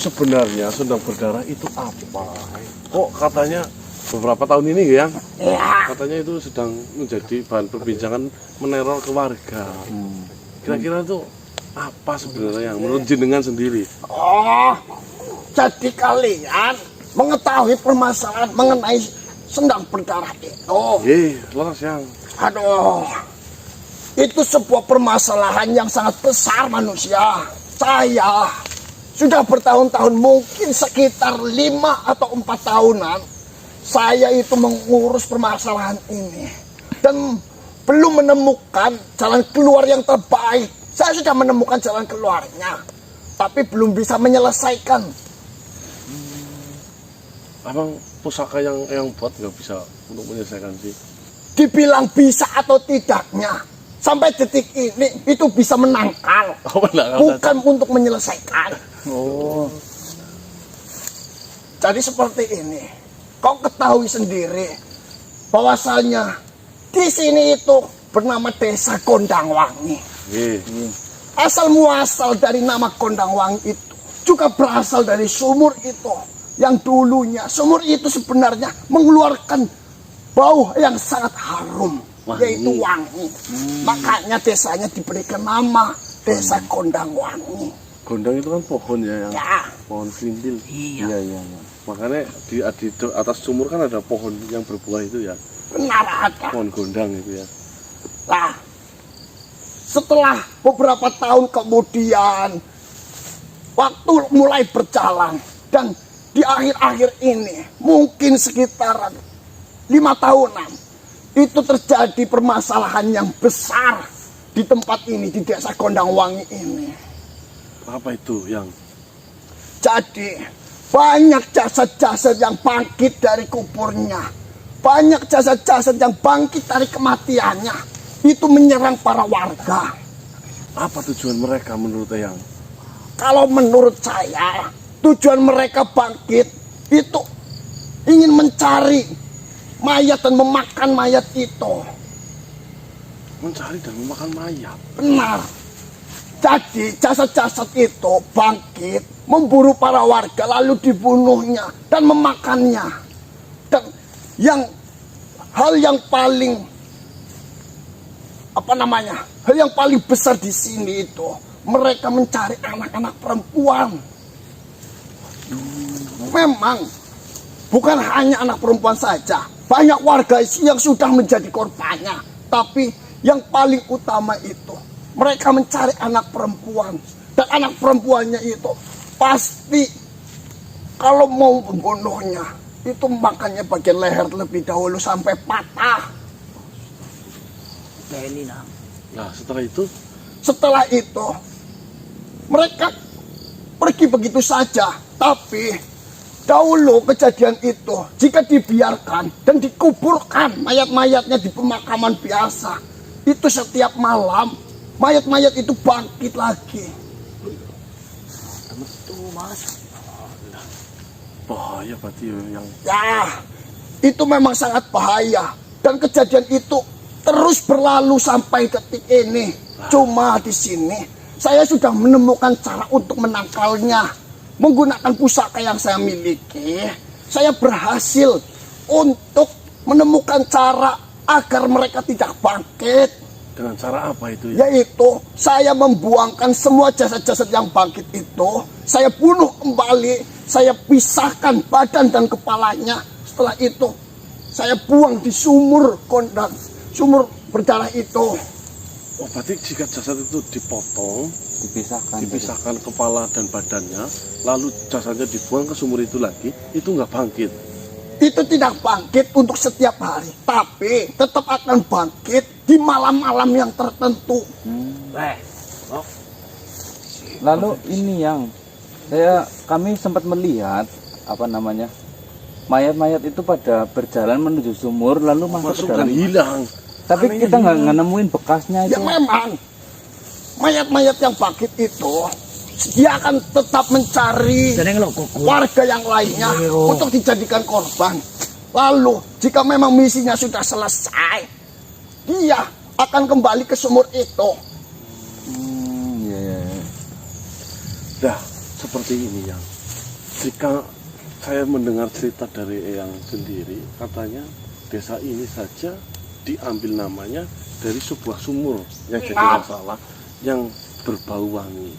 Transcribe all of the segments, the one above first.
sebenarnya Sundang Berdarah itu apa? Kok katanya beberapa tahun ini ya, katanya itu sedang menjadi bahan perbincangan meneror keluarga. Kira-kira itu apa sebenarnya yang menurut jenengan sendiri? Oh, jadi kalian mengetahui permasalahan mengenai Sundang Berdarah itu? Leres yang. Aduh, itu sebuah permasalahan yang sangat besar manusia. Saya sudah bertahun-tahun, mungkin sekitar 5 atau 4 tahunan, saya itu mengurus permasalahan ini dan belum menemukan jalan keluar yang terbaik. Saya sudah menemukan jalan keluarnya, tapi belum bisa menyelesaikan. Abang pusaka yang buat nggak bisa untuk menyelesaikan sih? Dibilang bisa atau tidaknya, sampai detik ini itu bisa menangkal, bukan untuk menyelesaikan. Jadi seperti ini, kau ketahui sendiri bahwasanya di sini itu bernama Desa Kondangwangi. Asal muasal dari nama Kondangwangi itu juga berasal dari sumur itu, yang dulunya sumur itu sebenarnya mengeluarkan bau yang sangat harum, yaitu wangi. Makanya desanya diberikan nama Desa Kondangwangi. Gondang itu kan pohon ya, pohon kerintil. Iya. Makanya di atas sumur kan ada pohon yang berbuah itu ya. Benar ada. Pohon gondang itu ya. Nah, setelah beberapa tahun kemudian, waktu mulai berjalan dan di akhir-akhir ini, mungkin sekitaran 5 tahunan, itu terjadi permasalahan yang besar di tempat ini, di Desa Kondangwangi ini. Apa itu yang? Jadi banyak jasad-jasad yang bangkit dari kuburnya, banyak jasad-jasad yang bangkit dari kematiannya, itu menyerang para warga. Apa tujuan mereka menurut Eyang? Kalau menurut saya, tujuan mereka bangkit itu ingin mencari mayat dan memakan mayat itu. Mencari dan memakan mayat? Benar. Jadi jasad-jasad itu bangkit, memburu para warga lalu dibunuhnya dan memakannya. Dan hal yang paling hal yang paling besar di sini itu mereka mencari anak-anak perempuan. Memang bukan hanya anak perempuan saja, banyak warga yang sudah menjadi korbannya. Tapi yang paling utama itu mereka mencari anak perempuan. Dan anak perempuannya itu pasti kalau mau membunuhnya itu makannya bagian leher terlebih dahulu sampai patah. Nah setelah itu mereka pergi begitu saja. Tapi dahulu kejadian itu jika dibiarkan dan dikuburkan mayat-mayatnya di pemakaman biasa, itu setiap malam mayat-mayat itu bangkit lagi. Bahaya berarti yang... Ya, itu memang sangat bahaya. Dan kejadian itu terus berlalu sampai detik ini. Cuma di sini saya sudah menemukan cara untuk menangkalnya. Menggunakan pusaka yang saya miliki, saya berhasil untuk menemukan cara agar mereka tidak bangkit. Dengan cara apa itu ya? Yaitu saya membuangkan semua jasad-jasad yang bangkit itu, saya bunuh kembali, saya pisahkan badan dan kepalanya. Setelah itu saya buang di sumur berdarah itu. Oh, berarti jika jasad itu dipotong, dipisahkan kepala dan badannya, lalu jasadnya dibuang ke sumur itu lagi, itu nggak bangkit? Itu tidak bangkit untuk setiap hari, tapi tetap akan bangkit di malam-malam yang tertentu. Lalu ini yang kami sempat melihat mayat-mayat itu pada berjalan menuju sumur lalu masuk ke dalam, hilang. Tapi kita nggak nemuin bekasnya itu. Ya memang mayat-mayat yang bangkit itu dia akan tetap mencari warga yang lainnya untuk dijadikan korban. Lalu jika memang misinya sudah selesai, dia akan kembali ke sumur itu. Dah seperti ini yang jika saya mendengar cerita dari Eyang sendiri, katanya desa ini saja diambil namanya dari sebuah sumur yang jadi masalah yang berbau wangi.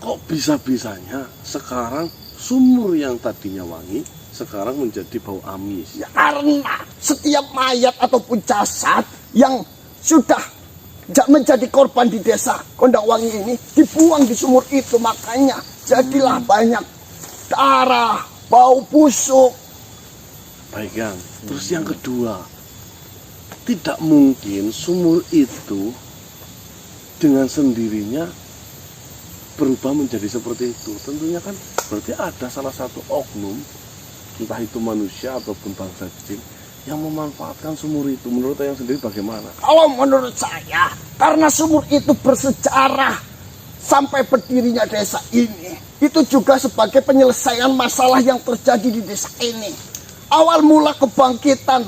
Kok bisa-bisanya sekarang sumur yang tadinya wangi sekarang menjadi bau amis? Ya, karena setiap mayat ataupun jasad yang sudah menjadi korban di desa Kondangwangi ini dibuang di sumur itu, makanya jadilah banyak darah, bau busuk. Baik, Yang. Terus yang kedua, tidak mungkin sumur itu dengan sendirinya berubah menjadi seperti itu. Tentunya kan berarti ada salah satu oknum, entah itu manusia ataupun bangsa jin, yang memanfaatkan sumur itu. Menurut yang sendiri bagaimana? Kalau menurut saya, karena sumur itu bersejarah sampai berdirinya desa ini, itu juga sebagai penyelesaian masalah yang terjadi di desa ini. Awal mula kebangkitan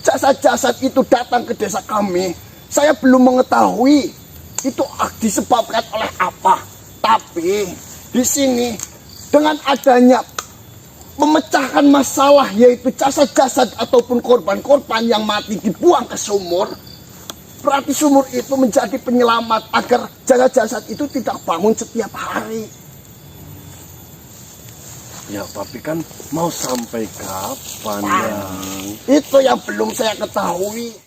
jasad-jasad itu datang ke desa kami, saya belum mengetahui itu disebabkan oleh apa. Tapi di sini dengan adanya memecahkan masalah, yaitu jasad-jasad ataupun korban-korban yang mati dibuang ke sumur, berarti sumur itu menjadi penyelamat agar jasad-jasad itu tidak bangun setiap hari. Ya, tapi kan mau sampai kapan, Itu yang belum saya ketahui.